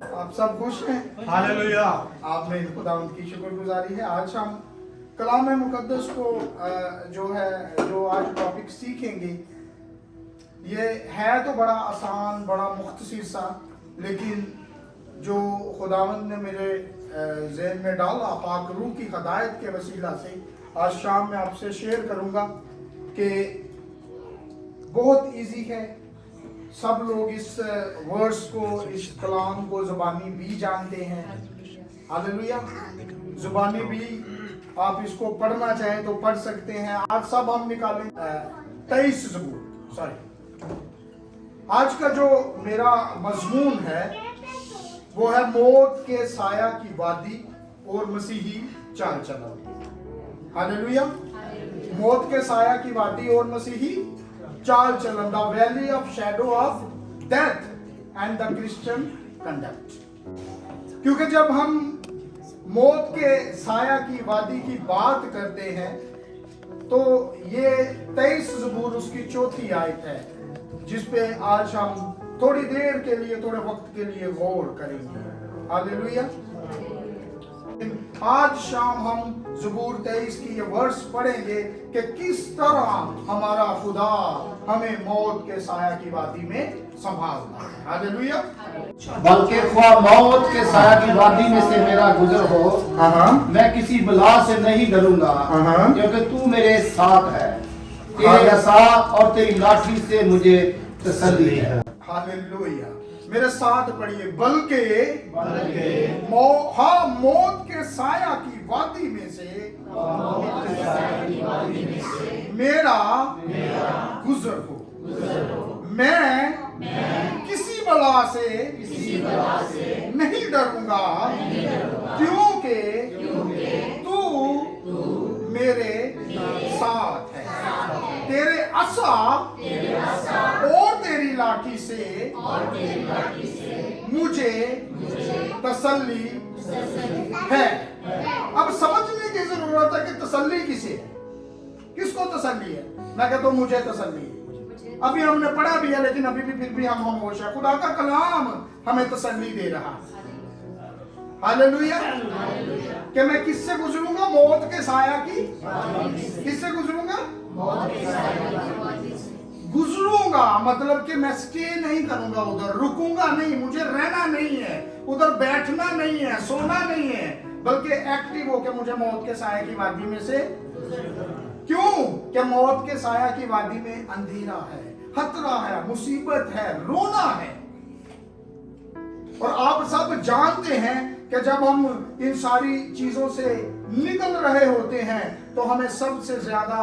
आप सब खुश हैं? हालेलुया। आप में खुदावंद की शुक्रगुजारी है। आज हम कलाम मुकद्दस को जो आज टॉपिक सीखेंगे, ये है तो बड़ा आसान, बड़ा मुख्तसर सा, लेकिन जो खुदावंद ने मेरे ज़हन में डाला पाक रूह की हदायत के वसीला से आज शाम में आपसे शेयर करूंगा कि बहुत इजी है। सब लोग इस वर्ड्स को, इस कलाम को ज़ुबानी भी जानते हैं। हालेलुया। ज़ुबानी भी आप इसको पढ़ना चाहें तो पढ़ सकते हैं। आज सब हम निकालें 23 ज़बूर, सॉरी। आज का जो मेरा मजमून है वो है मौत के साया की वादी और मसीही चाल चलन। हालेलुया। मौत के साया की वादी और मसीही चाल चलन, the valley of shadow of death and the Christian conduct. क्योंकि जब हम मौत के साया की वादी की बात करते हैं तो ये 23 ज़बूर उसकी चौथी आयत है, जिस पे आज हम थोड़ी देर के लिए, थोड़े वक्त के लिए गौर करेंगे। हालेलुया। आज शाम हम ज़बूर 23 की ये वर्स पढ़ेंगे कि किस तरह हमारा खुदा हमें मौत के साया की वादी में संभालता है। हालेलुया। बल्कि ख्वाह मौत के साया की वादी में से मेरा गुजर हो, मैं किसी बला से नहीं डरूंगा, क्योंकि तू मेरे साथ है। तेरे असा और तेरी लाठी से मुझे तसल्ली है। हालेलुया। मेरे साथ पढ़िए, बल्कि मौत के साया की वादी में से मेरा गुजर हो, मैं किसी बला से नहीं डरूंगा, क्योंकि तू मेरे साथ है। तेरे असा और तेरी लाठी से मुझे तसल्ली है। अब समझने की जरूरत है कि तसल्ली किसे है, किसको तसल्ली है। मैं कहता हूं मुझे तसल्ली है। अभी हमने पढ़ा भी है, लेकिन अभी भी फिर भी हम खामोश है। खुदा का कलाम हमें तसल्ली दे रहा है। हालेलुया। कि मैं किससे गुजरूंगा? मौत के साया की। किससे गुजरूंगा? गुजरूंगा मतलब कि मैं स्टे नहीं करूंगा, उधर रुकूंगा नहीं, मुझे रहना नहीं है, उधर बैठना नहीं है, सोना नहीं है, बल्कि एक्टिव होकर मुझे मौत के साया की वादी में से। क्यों? कि मौत के साया की वादी में अंधेरा है, खतरा है, मुसीबत है, रोना है। और आप सब जानते हैं कि जब हम इन सारी चीजों से निकल रहे होते हैं तो हमें सबसे ज्यादा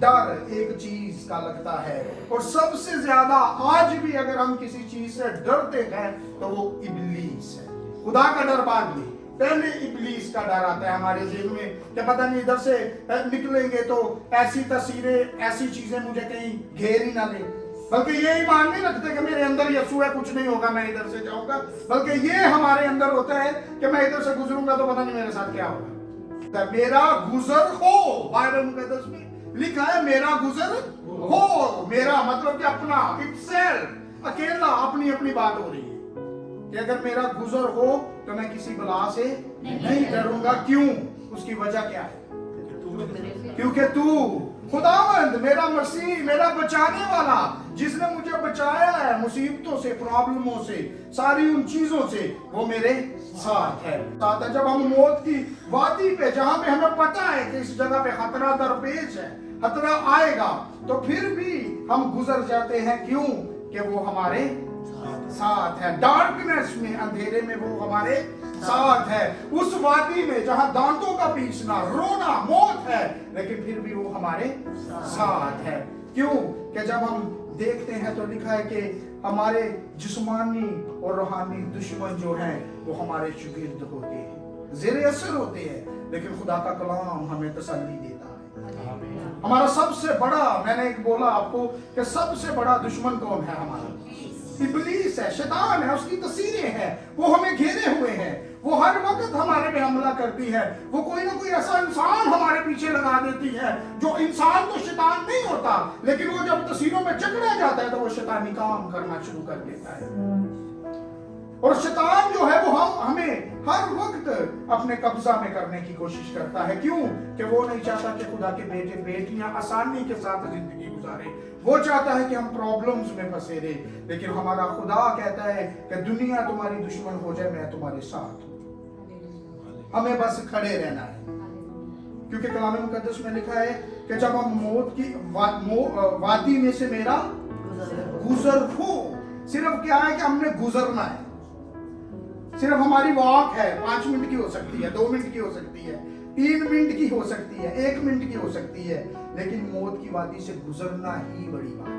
डर एक चीज का लगता है, और सबसे ज्यादा आज भी अगर हम किसी चीज से डरते हैं तो वो इब्लीस है। खुदा का डर बाद में, पहले इब्लीस का डर आता है हमारे जेब में कि पता नहीं इधर से निकलेंगे तो ऐसी तस्वीरें, ऐसी चीजें मुझे कहीं घेर ही ना ले। बल्कि ये ईमान नहीं रखते कि मेरे अंदर यीशु है, कुछ नहीं होगा, मैं इधर से जाऊंगा, बल्कि ये हमारे अंदर होता है कि मैं इधर से गुजरूंगा तो पता नहीं मेरे साथ क्या होगा। मेरा गुजर हो, बाइबल मुकद्दस में लिखा है मेरा गुजर हो। मेरा मतलब कि अपना, इटसेल्फ, अकेला, अपनी अपनी बात हो रही है कि अगर मेरा गुजर हो तो मैं किसी बला से नहीं डरूंगा। क्यों? उसकी वजह क्या है? क्योंकि तू खुदावंद, मेरा मसीह, मेरा बचाने वाला, जिसने मुझे बचाया है मुसीबतों से, प्रॉब्लमों से, सारी उन चीजों से, वो मेरे साथ है। साथ है। जब हम मौत की वादी पे, जहां पे हमें पता है कि इस जगह पे खतरा दरपेश है, खतरा आएगा, तो फिर भी हम गुजर जाते हैं। क्यों? कि वो हमारे साथ है। डार्कनेस में, अंधेरे में वो हमारे साथ है। उस वादी में जहां दांतों का पीसना, रोना, मौत है, लेकिन फिर भी वो हमारे साथ है। क्यों? कि जब हम देखते हैं तो लिखा है कि हमारे जिस्मानी और रूहानी दुश्मन जो हैं वो हमारे शुगिर्द होते हैं, ज़ेरे असर होते हैं, लेकिन खुदा का कलाम हमें तसल्ली देता है। हमारा सबसे बड़ा, मैंने एक बोला आपको कि सबसे बड़ा दुश्मन कौन है? हमारा इब्लीस है, शैतान है, उसकी तस्वीरें हैं, वो हमें घेरे हुए हैं, वो हर वक्त हमारे पे हमला करती है। वो कोई ना कोई ऐसा इंसान हमारे पीछे लगा देती है जो इंसान तो शैतान नहीं होता, लेकिन वो जब तस्वीरों में जकड़ा जाता है तो वो शैतानी काम करना शुरू कर देता है। और शैतान जो है वो हमें हर वक्त अपने कब्जा में करने की कोशिश करता है। क्यों? कि वो नहीं चाहता कि खुदा के बेटे बेटियां आसानी के साथ जिंदगी गुजारे, वो चाहता है कि हम प्रॉब्लम्स में फंसे रहे। लेकिन हमारा खुदा कहता है कि दुनिया तुम्हारी दुश्मन हो जाए, मैं तुम्हारे साथ हूं। हमें बस खड़े रहना है, क्योंकि कलाम मुकद्दस में लिखा है कि जब हम मौत की वादी में से मेरा गुजर हो, सिर्फ क्या है कि हमने गुजरना है। सिर्फ हमारी वॉक है, 5 मिनट की हो सकती है, 2 मिनट की हो सकती है, 3 मिनट की हो सकती है, 1 मिनट की हो सकती है, लेकिन मौत की वादी से गुजरना ही बड़ी बात है।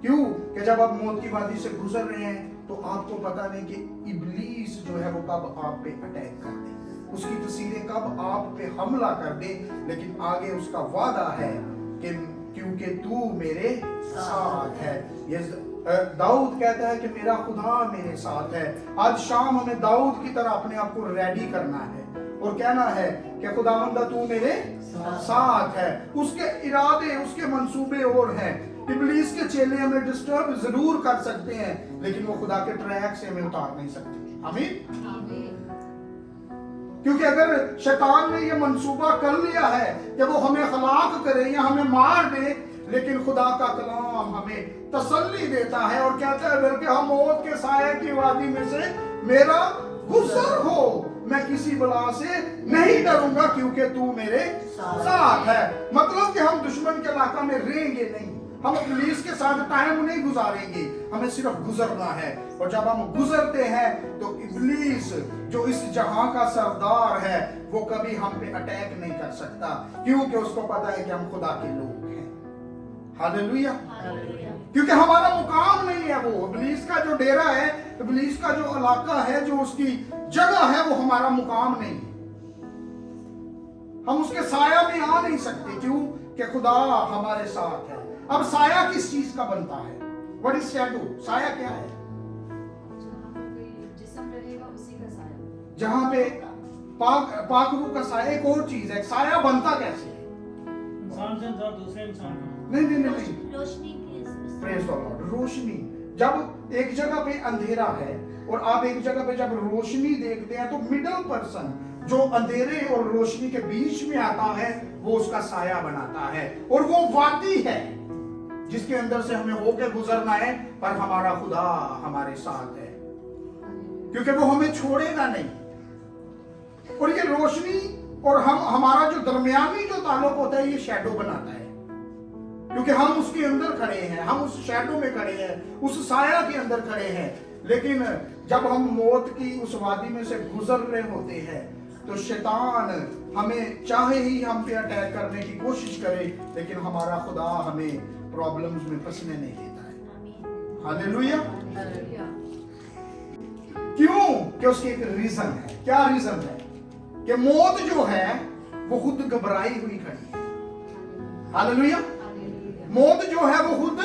क्यों? कि जब आप मौत की वादी से गुजर रहे हैं तो आपको पता नहीं कि इब्लीस जो है वो कब आप पे अटैक कर दे, उसकी तस्वीरें कब आप पे हमला कर दे। लेकिन आगे उसका वादा है कि क्योंकि तू मेरे साथ है। ये दाऊद कहता है कि मेरा खुदा मेरे साथ है। आज शाम हमें दाऊद की तरह अपने आप को रेडी करना है और कहना है कि खुदावंदा तू मेरे साथ है। उसके इरादे, उसके मंसूबे और हैं। इब्लीस के चेले हमें डिस्टर्ब जरूर कर सकते हैं, लेकिन वो खुदा के ट्रैक से हमें उतार नहीं सकते। आमीन। क्योंकि अगर शैतान ने ये मंसूबा कर लिया है कि वो हमें हलाक करे या हमें मार दे, लेकिन खुदा का कलाम हमें तसल्ली देता है और कहता है बल्कि हम मौत के साये की वादी में से मेरा गुजर हो, मैं किसी बला से नहीं डरूंगा क्योंकि तू मेरे साथ है। मतलब कि हम दुश्मन के इलाका में रहेंगे नहीं, हम इब्लीस के साथ टाइम नहीं गुजारेंगे, हमें सिर्फ गुजरना है। और जब हम गुजरते हैं तो इब्लीस जो इस जहां का सरदार है वो कभी हम पे अटैक नहीं कर सकता, क्योंकि उसको पता है कि हम खुदा के लोग हैं। हालेलुया। क्योंकि हमारा मुकाम नहीं है वो, इब्लीस का जो डेरा है, इब्लीस का जो इलाका है, जो उसकी जगह है, वो हमारा मुकाम नहीं है। हम उसके साया में आ नहीं सकते। क्यों? कि खुदा हमारे साथ है। अब साया किस चीज का बनता है? What is shadow? साया क्या है? जहां पे पाक रूह का साया एक और चीज है। साया बनता कैसे है? इंसान से दूसरे इंसान नहीं रोशनी की प्रेज द लॉर्ड। रोशनी, जब एक जगह पे अंधेरा है और आप एक जगह पे जब रोशनी देखते हैं तो मिडिल पर्सन जो अंधेरे और रोशनी के बीच में आता है वो उसका साया बनाता है। और वो वादी है जिसके अंदर से हमें होके गुजरना है, पर हमारा खुदा हमारे साथ है, क्योंकि वो हमें छोड़ेगा नहीं। और ये रोशनी और हमारा जो दरमियानी जो ताल्लुक होता है ये शैडो बनाता है, क्योंकि हम उसके अंदर खड़े हैं, हम उस शैडो में खड़े हैं, उस साया के अंदर खड़े हैं। लेकिन जब हम मौत की उस वादी में से गुजर रहे होते हैं तो शैतान हमें चाहे ही हम पे अटैक करने की कोशिश करे, लेकिन हमारा खुदा हमें प्रॉब्लम्स में फंसने नहीं देता है। हालेलुया। क्यों? कि उसकी एक रीजन है। क्या रीजन है? कि मौत जो है वो खुद घबराई हुई खड़ी है। हालेलुया। मौत जो है वो खुद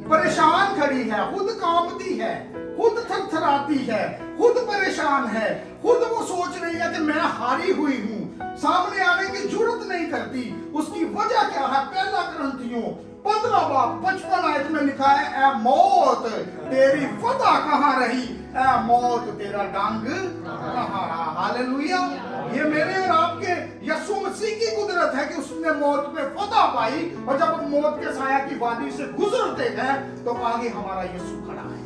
परेशान खड़ी है, खुद कांपती है, खुद थरथराती है, खुद परेशान है, खुद वो सोच रही है कि मैं हारी हुई हूं, सामने आने की जरूरत नहीं करती। उसकी वजह क्या है? पहला कुरिन्थियों 15 बाब 55 आयत में लिखा है, ए मौत तेरी फतह कहां रही, ए मौत तेरा डंग कहां रहा। हालेलुया। ये मेरे और आपके यीशु मसीह की कुदरत है कि उसने मौत पे फतह पाई, और जब हम मौत के साया की वादी से गुजरते हैं तो आगे हमारा यीशु खड़ा है।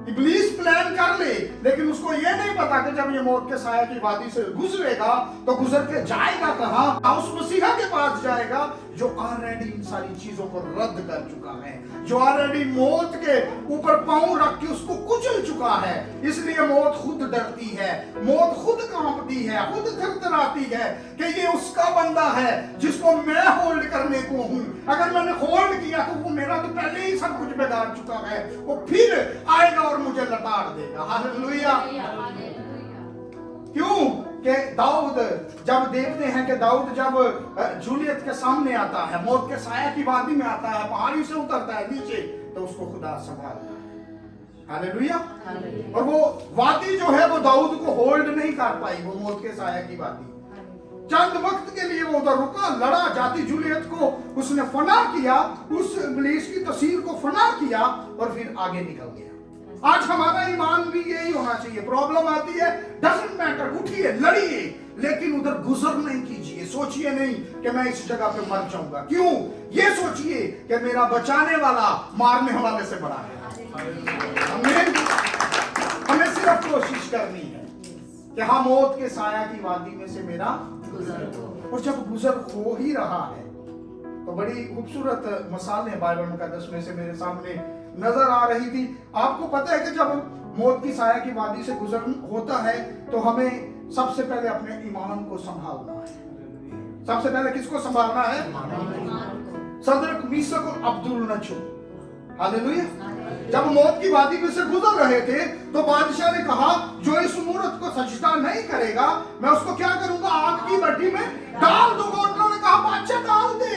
इब्लीस प्लान कर ले, लेकिन उसको ये नहीं पता कि जब ये मौत के साया की वादी से गुजरेगा तो गुजर के जाएगा कहां? उस मसीहा के पास जाएगा जो ऑलरेडी इन सारी चीजों को रद्द कर चुका है, जो ऑलरेडी मौत के ऊपर पांव रख के उसको कुचल चुका है। इसलिए मौत खुद डरती है, मौत खुद कांपती है, खुद थरथराती है कि ये उसका बंदा है जिसको मैं होल्ड करने को हूं। अगर मैंने होल्ड किया तो वो मेरा तो पहले ही सब कुछ बिगाड़ चुका है, वो फिर आएगा और मुझे लताड़ देगा। हालेलुया। क्यों? कि दाऊद जब देखते हैं कि दाऊद जब जूलियत के सामने आता है, मौत के साया की वादी में आता है, पहाड़ी से उतरता है नीचे, तो उसको खुदा संभालता है। हालेलुया। और वो वादी जो है वो दाऊद को होल्ड नहीं कर पाई, वो मौत के साया की वादी। चंद वक्त के लिए वो उधर रुका, लड़ा, जाती जूलियत को उसने फना किया, उस इब्लीस की तस्वीर को फना किया और फिर आगे निकल गया। आज हमारा ईमान भी यही होना चाहिए। प्रॉब्लम आती है, डजंट मैटर, उठिए, लड़िए, लेकिन उधर गुजर नहीं कीजिए। सोचिए नहीं कि मैं इस जगह पे मर जाऊंगा। क्यों? ये सोचिए कि मेरा बचाने वाला मारने वाले से बड़ा है। हमें सिर्फ कोशिश करनी है कि हाँ, मौत के साया की वादी में से मेरा और जब गुजर हो ही रहा है तो बड़ी खूबसूरत मिसालें बाइबल मुकद्दस में से मेरे सामने नजर आ रही थी। आपको पता है कि जब मौत की साया की वादी से गुजर होता है तो हमें सबसे पहले अपने ईमान को संभालना है। सबसे पहले किसको संभालना है? सदरक, मीसक और अब्दुल नजो। हालेलुया। जब मौत की वादी में से गुजर रहे थे तो बादशाह ने कहा, जो इस मूरत को सजदा नहीं करेगा मैं उसको क्या करूंगा? आग की भट्टी में डाल दूंगा। उन्होंने कहा, बादशाह डाल दे।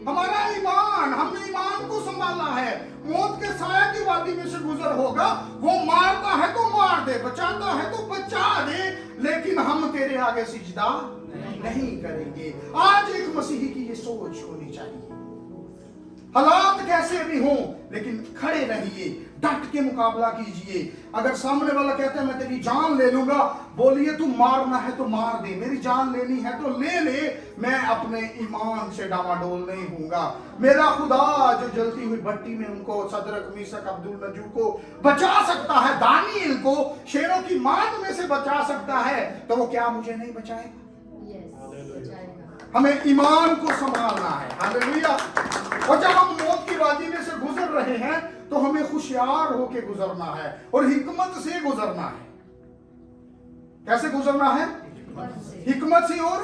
हमारा ईमान, हमने ईमान को संभाला है। मौत के साया की वादी में से गुजर होगा, वो मारता है तो मार दे, बचाता है तो बचा दे, लेकिन हम तेरे आगे सिजदा नहीं करेंगे। आज एक मसीही की ये सोच होनी चाहिए। हालात कैसे भी हों, लेकिन खड़े रहिए, डट के मुकाबला कीजिए। अगर सामने वाला कहता है मैं तेरी जान ले लूंगा, बोलिए तू मारना है तो मार दे, मेरी जान लेनी है तो ले ले, मैं अपने ईमान से डामाडोल नहीं होऊंगा। मेरा खुदा जो जलती हुई भट्टी में उनको, सदरक, मीसक, अब्दुल नजू को बचा सकता है, दानिएल को शेरों की मान में से बचा सकता है, तो वो क्या मुझे नहीं बचाएगा? हमें ईमान को संभालना है। हालेलुया। और जब हम मौत की वादी में से गुजर रहे हैं तो हमें होशियार होके गुजरना है और हिकमत से गुजरना है। कैसे गुजरना है? हिकमत से और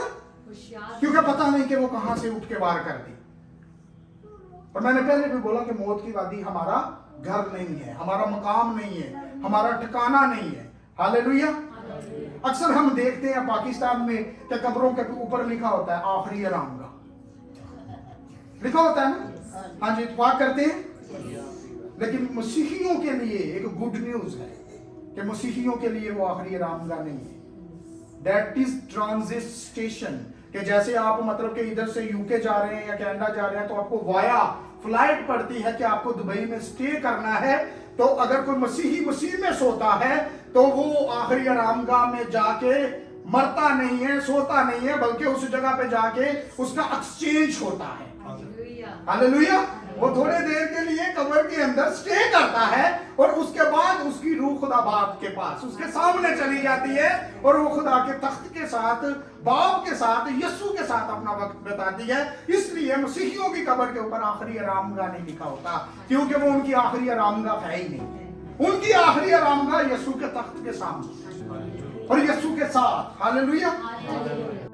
क्योंकि पता नहीं कि वो कहां से उठ के वार कर दी। और मैंने पहले भी बोला कि मौत की वादी हमारा घर नहीं है, हमारा मकाम नहीं है, हमारा ठिकाना नहीं है। हालेलुया। अक्सर हम देखते हैं पाकिस्तान में कि कब्रों के ऊपर लिखा होता है आखिरी आरामगाह, लिखा होता है ना। हाँ जी, इत्तेफाक करते हैं। लेकिन मसीहियों के लिए एक गुड न्यूज है कि मसीहियों के लिए वो आखिरी आरामगाह नहीं है। That is transit station. कि जैसे आप मतलब कि इधर से यूके जा रहे हैं या कनाडा जा रहे हैं तो आपको वाया फ्लाइट पड़ती है कि आपको दुबई में स्टे करना है। तो अगर कोई मसीही मसीह में सोता है तो वो आखिरी आरामगाह में जाके मरता नहीं है, सोता नहीं है, बल्कि उस जगह पे जाके उसका एक्सचेंज होता है। हालेलुया। वो थोड़े देर के लिए कब्र के अंदर स्टे करता है और उसके बाद उसकी रूह खुदा बाप के पास, उसके सामने चली जाती है और वो खुदा के तख्त के साथ, बाप के साथ, यीशु के साथ अपना वक्त बिताती है। इसलिए मसीहियों की कब्र के ऊपर आखिरी आरामगाह नहीं लिखा होता, क्योंकि वो उनकी आखिरी आरामगाह है ही नहीं। उनकी आखिरी आरामगाह यीशु के तख्त के सामने और यीशु के साथ। हालेलुया।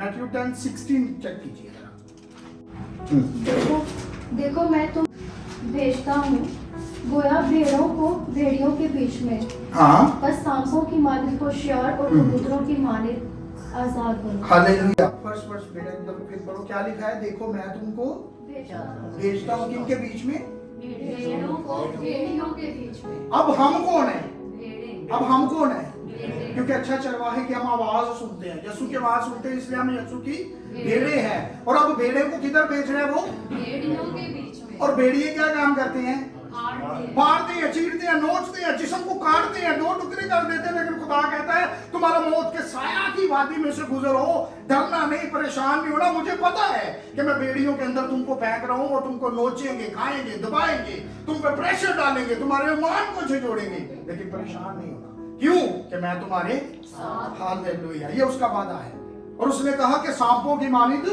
मैथ्यू 10:16 चेक कीजिए। देखो मैं तुम भेजता हूँ गोया भेड़ों को भेड़ियों के बीच में। हाँ। बस सांपों की मानित होशियार और कबूतरों की मानित आजाद बनो। हालेलुया। फर्स्ट वर्स बेटा इधर फिर पढ़ो, क्या लिखा है? देखो मैं तुमको भेजता हूँ किनके बीच में? भेड़ों को भेड़ियों के बीच में। अब हम कौन है? भेड़ें। अब हम कौन है? क्योंकि अच्छा चरवाहे की हम आवाज सुनते हैं, यीशु की आवाज सुनते हैं, इसलिए हम यीशु की भेड़े हैं। और अब भेड़े को किधर भेज रहे हैं? वो भेड़ियों के बीच में। और भेड़िए क्या काम करते हैं? फाड़ते हैं, चीरते हैं, नोचते हैं, जिस्म को काटते हैं, दो टुकड़े कर देते हैं। लेकिन खुदा कहता है तुम्हारा मौत के साया की वादी में से गुजरो, डरना नहीं, परेशान नहीं होना। मुझे पता है कि मैं भेड़ियों के अंदर तुमको फेंक रहा हूँ और तुमको नोचेंगे, खाएंगे, दबाएंगे, तुम पे प्रेशर डालेंगे, तुम्हारे ईमान को झिझोड़ेंगे, लेकिन परेशान नहीं होना। क्यों? कि मैं तुम्हारे साथ। हालेलुया। ये उसका वादा है। और उसने कहा कि सांपों की मानिद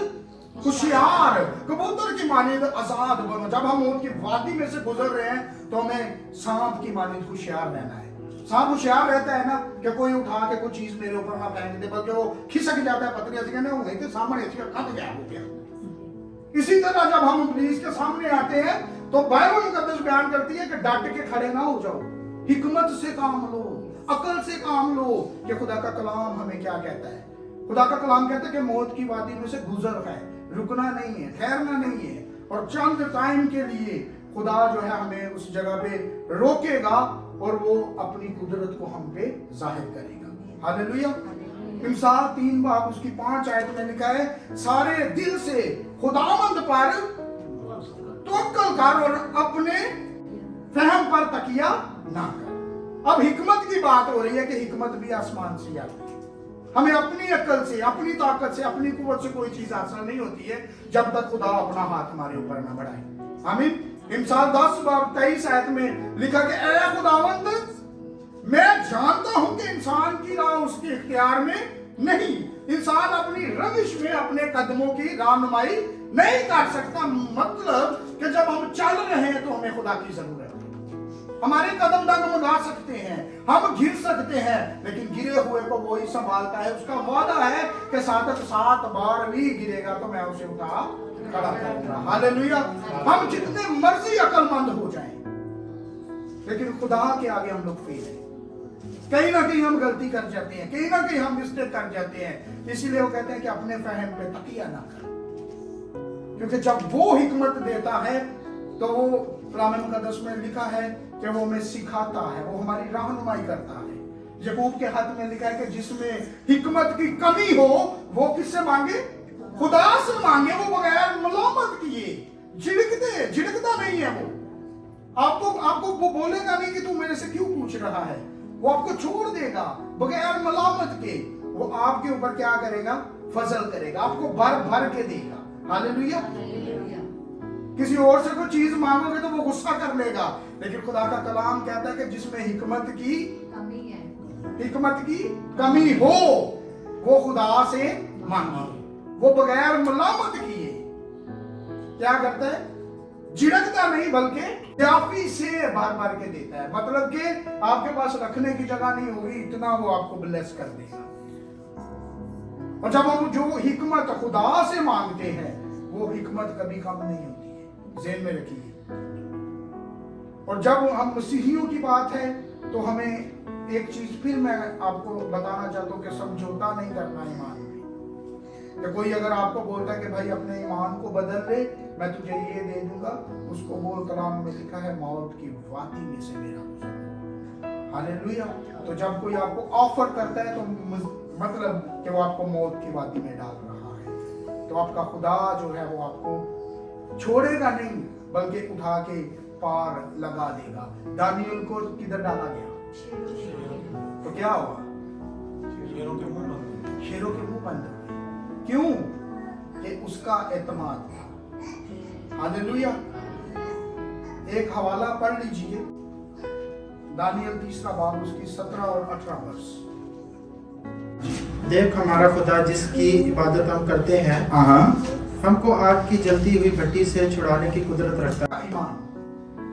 होशियार, कबूतर की मानिद आजाद बनो। जब हम मौत की वादी में से गुजर रहे हैं तो हमें सांप की मानिद होशियार रहना है। सांप होशियार रहता है ना कि कोई उठा के कोई चीज मेरे ऊपर ना फेंक दे, बल्कि वो खिसक जाता है पतरे से, कहने वहीं के सामने कट गया हो गया। इसी तरह जब हम पुलिस के सामने आते हैं तो बाइबल मुकद्दस बयान करती है कि डट के खड़े ना हो जाओ, हिकमत से काम लो, अकल से काम लो। कि खुदा का कलाम हमें क्या कहता है? खुदा का कलाम कहता है कि मौत की वादी में से गुजर है, रुकना नहीं है, ठहरना नहीं है। और चंद टाइम के लिए खुदा जो है हमें उस जगह पे रोकेगा और वो अपनी कुदरत को हम पे जाहिर करेगा। हालेलुया। इमसाल 3 बाब उसकी 5 आयत में लिखा है, सारे दिल से खुदावंद पर तवक्कल कर और अपने फहम पर तकिया ना कर। अब हिकमत की बात हो रही है कि हिकमत भी आसमान से आती है। हमें अपनी अक्ल से, अपनी ताकत से, अपनी कुव्वत से कोई चीज हासिल नहीं होती है जब तक खुदा अपना हाथ हमारे ऊपर न बढ़ाए। आमीन। इमसाल 10:23 आयत में लिखा कि ऐ खुदावंद, मैं जानता हूं कि इंसान की राह उसके इख्तियार में नहीं, इंसान अपनी रविश में अपने कदमों की रहनुमाई नहीं कर सकता। मतलब कि जब हम चल रहे हैं तो हमें खुदा की जरूरत है। हमारे कदम डगमगा सकते हैं, हम गिर सकते हैं, लेकिन गिरे हुए को वही संभालता है। उसका वादा है कि 7 बार भी गिरेगा तो मैं उसे उठा खड़ा करूंगा। हालेलुया। हम जितने मर्जी अक्लमंद हो जाएं, लेकिन खुदा के आगे हम लोग फेल हैं। कहीं ना कहीं हम गलती कर जाते हैं, कहीं ना कहीं हम मिस्टेक कर जाते हैं। इसीलिए वो कहते हैं कि अपने फहम पे तकिया ना कर, क्योंकि जब वो हिकमत देता है तो वो कलाम मुकद्दस में लिखा है कि वो हमें सिखाता है, वो हमारी रहनुमाई करता है। याकूब के खत में लिखा है कि जिसमें हिकमत की कमी हो वो किससे मांगे? खुदा से मांगे। वो बगैर मलामत किए झिड़कता नहीं है। वो आपको वो बोलेगा नहीं कि तू मेरे से क्यों पूछ रहा है। वो आपको छोड़ देगा बगैर मलामत के। वो आपके ऊपर क्या करेगा? फजल करेगा, आपको भर भर के देगा। हालेलुया। किसी और से कोई चीज मांगोगे तो वो गुस्सा कर लेगा, लेकिन खुदा का कलाम कहता है कि जिसमें हिकमत की कमी हो वो खुदा से मांगे, वो बगैर मलामत किए क्या करता है? झिड़कता नहीं बल्कि याफी से भर भर के देता है। मतलब कि आपके पास रखने की जगह नहीं होगी, इतना वो आपको ब्लेस कर देगा। और जब हम जो हिकमत खुदा से मांगते हैं वो हिकमत कभी कम नहीं होती है, ज़हन में रखिए। और जब हम मसीहियों की बात है तो हमें एक चीज फिर मैं आपको बताना चाहता हूँ कि समझौता नहीं करना ईमान में। कि कोई अगर आपको बोलता है कि भाई अपने ईमान को बदल ले, मैं तुझे ये दे दूंगा, उसको बोल, कलाम में लिखा है मौत की वादी में से मेरा गुजर। हालेलुया। तो जब कोई आपको ऑफर करता है तो मतलब कि वो आपको मौत की वादी में डाल रहा है, तो आपका खुदा जो है वो आपको छोड़ेगा नहीं बल्कि उठा के पार लगा देगा। दानियल को किधर डाला गया? तो क्या हुआ? शेरों के मुंह बंद हो गए। क्यों? कि उसका एतमाद था। हालेलुया। एक हवाला पढ़ लीजिए, दानियल 3 बाब उसकी 17 और 18 वर्ष। देख हमारा खुदा जिसकी इबादत हम करते हैं, हमको आग की जलती हुई भट्टी से छुड़ाने की कुदरत रखता है। ईमान।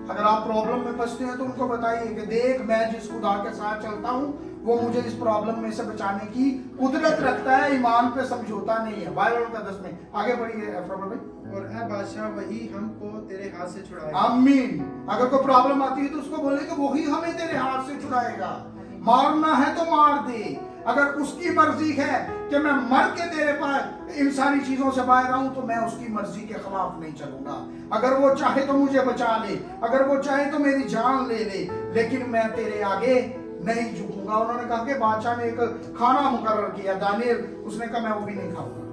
अगर आप प्रॉब्लम में फंसते हैं तो उनको बताइए कि देख मैं जिस खुदा के साथ चलता हूँ वो मुझे इस प्रॉब्लम में से बचाने की कुदरत रखता है। ईमान पे समझौता नहीं है। बाइबल का 10 में आगे बढ़िए और ऐ बादशाह वही हमको तेरे हाथ से छुड़ाएगा। आमीन। अगर कोई प्रॉब्लम आती है तो उसको बोले कि वही हमें तेरे हाथ से छुड़ाएगा। मारना है तो मार दे। अगर उसकी मर्जी है कि मैं मर के तेरे पास इन सारी चीजों से बाहर आऊं तो मैं उसकी मर्जी के खिलाफ नहीं चलूंगा। अगर वो चाहे तो मुझे बचा ले, अगर वो चाहे तो मेरी जान ले ले, लेकिन मैं तेरे आगे नहीं झुकूंगा। उन्होंने कहा कि बादशाह ने एक खाना मुकर्रर किया, दानियल, उसने कहा मैं वो भी नहीं खाऊंगा।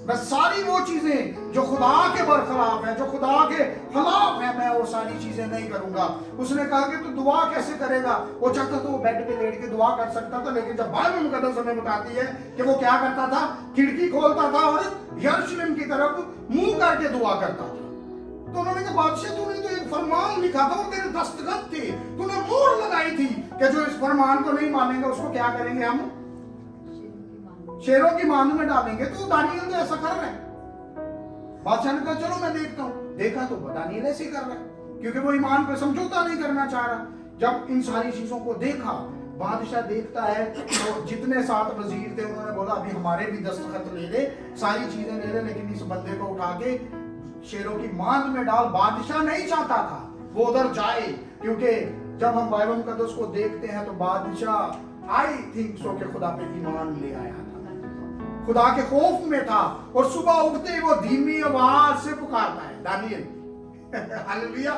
मैं सारी वो चीजें जो खुदा के बरखिलाफ है, जो खुदा के खिलाफ है, मैं वो सारी चीजें नहीं करूंगा। उसने कहा कि तू दुआ कैसे करेगा? वो चाहता तो वो बेड पे लेट के दुआ कर सकता था, लेकिन जब बाइबल मुकद्दस हमें बताती है कि वो क्या करता था, खिड़की खोलता था और यरूशलेम की तरफ मुंह करके दुआ करता था। तो उन्होंने कहा बादशाह तूने तो एक फरमान लिखा था और तेरे दस्तखत थे, तूने मोहर लगाई थी कि जो इस फरमान को नहीं मानेगा उसको क्या करेंगे हम? शेरों की मांद में डालेंगे। तो दानियल तो ऐसा कर रहा है। बादशाह ने कहा चलो मैं देखता हूँ। देखा तो दानियल ऐसे कर रहा है, क्योंकि वो ईमान पे समझौता नहीं करना चाह रहा। जब इन सारी चीजों को देखा, बादशाह देखता है तो जितने 7 वजीर थे उन्होंने बोला अभी हमारे भी दस्तखत ले ले, सारी चीजें ले ले, लेकिन इस बंदे को उठा के शेरों की मांद में डाल। बादशाह नहीं चाहता था वो उधर जाए, क्योंकि जब हम बाइबल मुकद्दस को देखते हैं तो बादशाह आई थिंक सो के खुदा पे ईमान ले आया था, खुदा के खौफ में था, और सुबह उठते ही वो धीमी आवाज से पुकारता है दानियल। हालेलुया।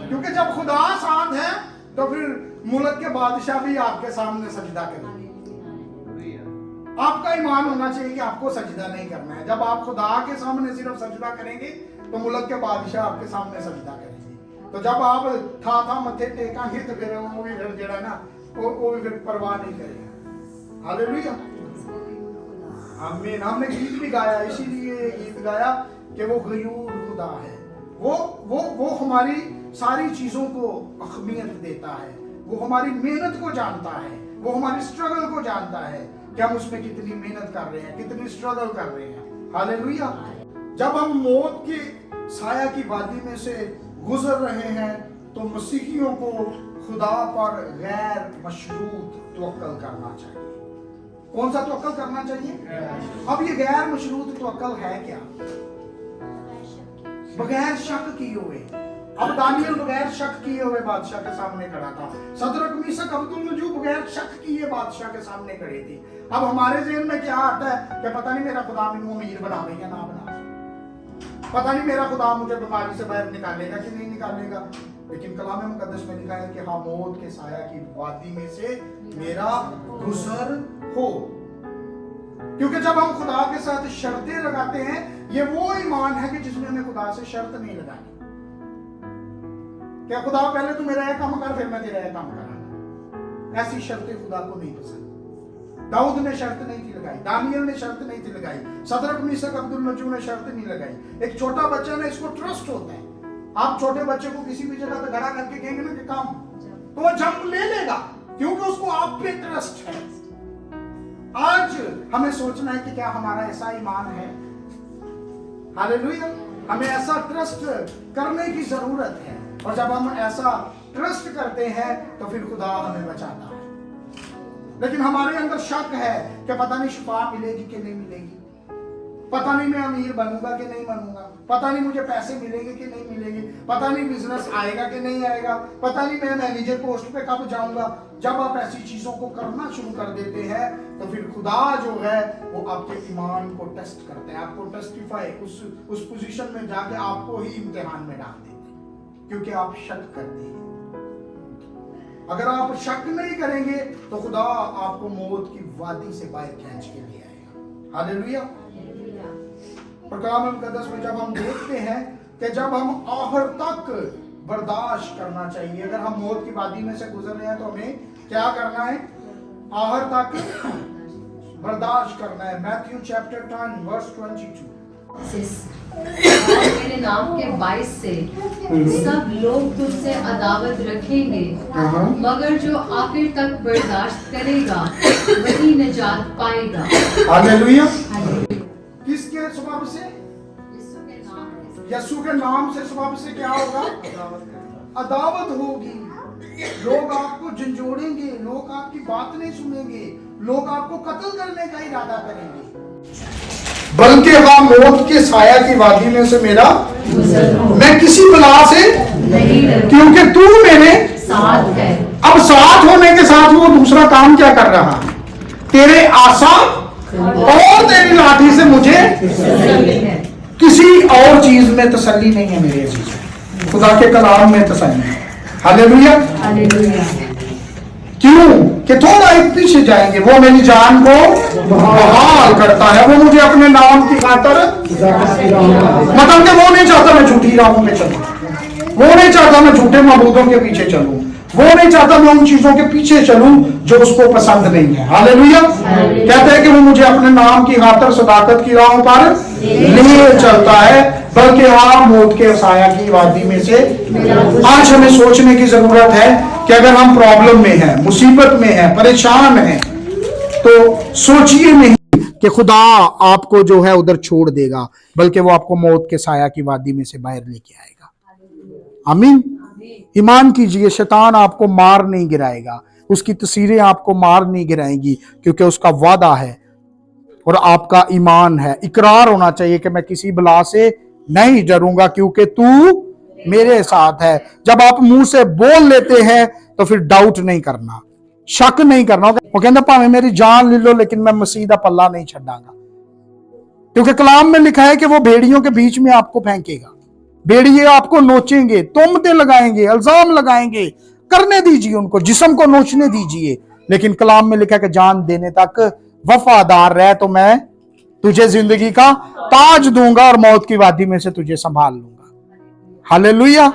क्योंकि जब खुदा साथ है तो फिर मुल्क के बादशाह भी आपके सामने सजदा करेंगे। आपका ईमान होना चाहिए कि आपको सजदा नहीं करना है। जब आप खुदा के सामने सिर्फ सजदा करेंगे तो मुल्क के बादशाह आपके सामने सजदा करेंगे। तो जब आप था मथे टेकांगे तो फिर वो भी फिर जड़ा ना वो भी फिर परवाह नहीं करेगा। हालेलुया, आमीन। हमने गीत भी गाया, इसीलिए गीत गाया कि वो गयूर खुदा है, वो हमारी सारी चीजों को अहमियत देता है, वो हमारी मेहनत को जानता है, वो हमारी स्ट्रगल को जानता है कि हम उसमें कितनी मेहनत कर रहे हैं, कितनी स्ट्रगल कर रहे हैं। हालेलुया। जब हम मौत के साया की वादी में से गुजर रहे हैं तो मसीहियों को खुदा पर गैर मशरूत तवक्कल करना चाहिए। कौन सा तवक्कल करना चाहिए? अब ये गैर मशरूत तवक्कल है क्या? बगैर शक किए हुए। अब दानियल बगैर शक किए हुए बादशाह के सामने खड़ा था, सदरक मीसक अब्दुलनजू बगैर शक किए बादशाह के सामने खड़े थे। अब हमारे ज़हन में क्या आता है कि पता नहीं मेरा खुदा मैनू अमीर बनावे या ना बनावे, पता नहीं मेरा खुदा मुझे बीमारी से बाहर निकालेगा कि नहीं निकालेगा। लेकिन कलाम मुकद्दस में लिखा है कि हाँ, मौत के साया की वादी में से मेरा गुजर हो। क्योंकि जब हम खुदा के साथ शर्तें लगाते हैं, ये वो ईमान है कि जिसमें हमें खुदा से शर्त नहीं लगानी। क्या खुदा पहले तू मेरा यह काम कर फिर मैं तेरा यह काम कराना, ऐसी शर्तें खुदा को नहीं पसंद। दाऊद ने शर्त नहीं थी लगाई, दानियल ने शर्त नहीं थी लगाई, सदरक मीसक अब्दुलनजू ने शर्त नहीं लगाई। एक छोटा बच्चा ने, इसको ट्रस्ट होता है। आप छोटे बच्चे को किसी भी जगह पे खड़ा करके कहेंगे ना कि काम, तो वो जंप ले लेगा, क्योंकि उसको आप पे ट्रस्ट है। आज हमें सोचना है कि क्या हमारा ऐसा ईमान है? हालेलुया। हमें ऐसा ट्रस्ट करने की जरूरत है, और जब हम ऐसा ट्रस्ट करते हैं तो फिर खुदा हमें बचाता है। लेकिन हमारे अंदर शक है कि पता नहीं शिफा मिलेगी कि नहीं मिलेगी, पता नहीं मैं अमीर बनूंगा कि नहीं बनूंगा, पता नहीं मुझे पैसे मिलेंगे कि नहीं मिलेंगे, पता नहीं बिजनेस आएगा कि नहीं आएगा, पता नहीं मैं मैनेजर पोस्ट पे कब जाऊंगा। जब आप ऐसी चीजों को करना शुरू कर देते हैं तो फिर खुदा जो है वो आपके ईमान को टेस्ट करते हैं, आपको टेस्टिफाई उस पोजीशन में जाके आपको ही इम्तिहान में डाल देते हैं, क्योंकि आप शक करते हैं। अगर आप शक नहीं करेंगे तो खुदा आपको मौत की वादी से बाहर खींच के ले आएगा। हालेलुया। और कलाम मुकद्दस में जब हम देखते हैं कि जब हम आखिर तक बर्दाश्त करना चाहिए, अगर हम मौत की वादी में से गुजर रहे हैं तो हमें क्या करना है? आखिर तक बर्दाश्त करना है। Matthew chapter 10 verse 22। और मेरे नाम के 22 से सब लोग तुझसे अदावत रखेंगे, मगर जो आखिर तक बर्दाश्त करेगा वही निजात पाएगा। हालेलुया। किसके सबब से? यीशु के नाम से सबब से क्या होगा? अदावत होगी। लोग आपको झंझोड़ेंगे, लोग आपकी बात नहीं सुनेंगे, लोग आपको कत्ल करने का इरादा करेंगे। बल्कि हाँ, मौत के साया की वादी में से मेरा मैं किसी बला से नहीं, क्योंकि तू मेरे साथ है। अब साथ होने के साथ वो दूसरा काम क्या कर रहा है? तेरे आसा और तेरी लाठी से मुझे किसी और चीज में तसल्ली नहीं है। मेरे अजीज, खुदा के कलाम में तसल्ली है। हालेलुया। क्यों? कि थोड़ा एक पीछे जाएंगे, वो मेरी जान को बहाल करता है, वो मुझे अपने नाम की खातिर, मतलब कि वो नहीं चाहता मैं झूठी राहों पे चलूं, वो नहीं चाहता मैं झूठे मबूदों के पीछे चलूं, वो नहीं चाहता मैं उन चीजों के पीछे चलूं जो उसको पसंद नहीं है। हालेलुया। कहते हैं कि वो मुझे अपने नाम की खातिर सदाकत की राहों पर ले चलता है, बल्कि हाँ, मौत के साया की वादी में से। आज हमें सोचने की जरूरत है कि अगर हम प्रॉब्लम में हैं, मुसीबत में हैं, परेशान हैं, तो सोचिए नहीं कि खुदा आपको जो है उधर छोड़ देगा, बल्कि वो आपको मौत के साया की वादी में से बाहर लेके आएगा। आमीन। ईमान कीजिए, शैतान आपको मार नहीं गिराएगा, उसकी तस्वीरें आपको मार नहीं गिराएंगी, क्योंकि उसका वादा है और आपका ईमान है। इकरार होना चाहिए कि मैं किसी बला से नहीं डरूंगा, क्योंकि तू मेरे साथ है। जब आप मुंह से बोल लेते हैं तो फिर डाउट नहीं करना, शक नहीं करना। वो कहता भावे मेरी जान ले लो, लेकिन मैं मसीह दा पल्ला नहीं छड़ांगा, क्योंकि कलाम में लिखा है कि वो भेड़ियों के बीच में आपको फेंकेगा, भेड़िए आपको नोचेंगे, तुमते लगाएंगे, इल्जाम लगाएंगे। करने दीजिए उनको, जिस्म को नोचने दीजिए, लेकिन कलाम में लिखा है कि जान देने तक वफादार रह तो मैं तुझे जिंदगी का ताज दूंगा और मौत की वादी में से तुझे संभाल लूंगा। हालेलुया।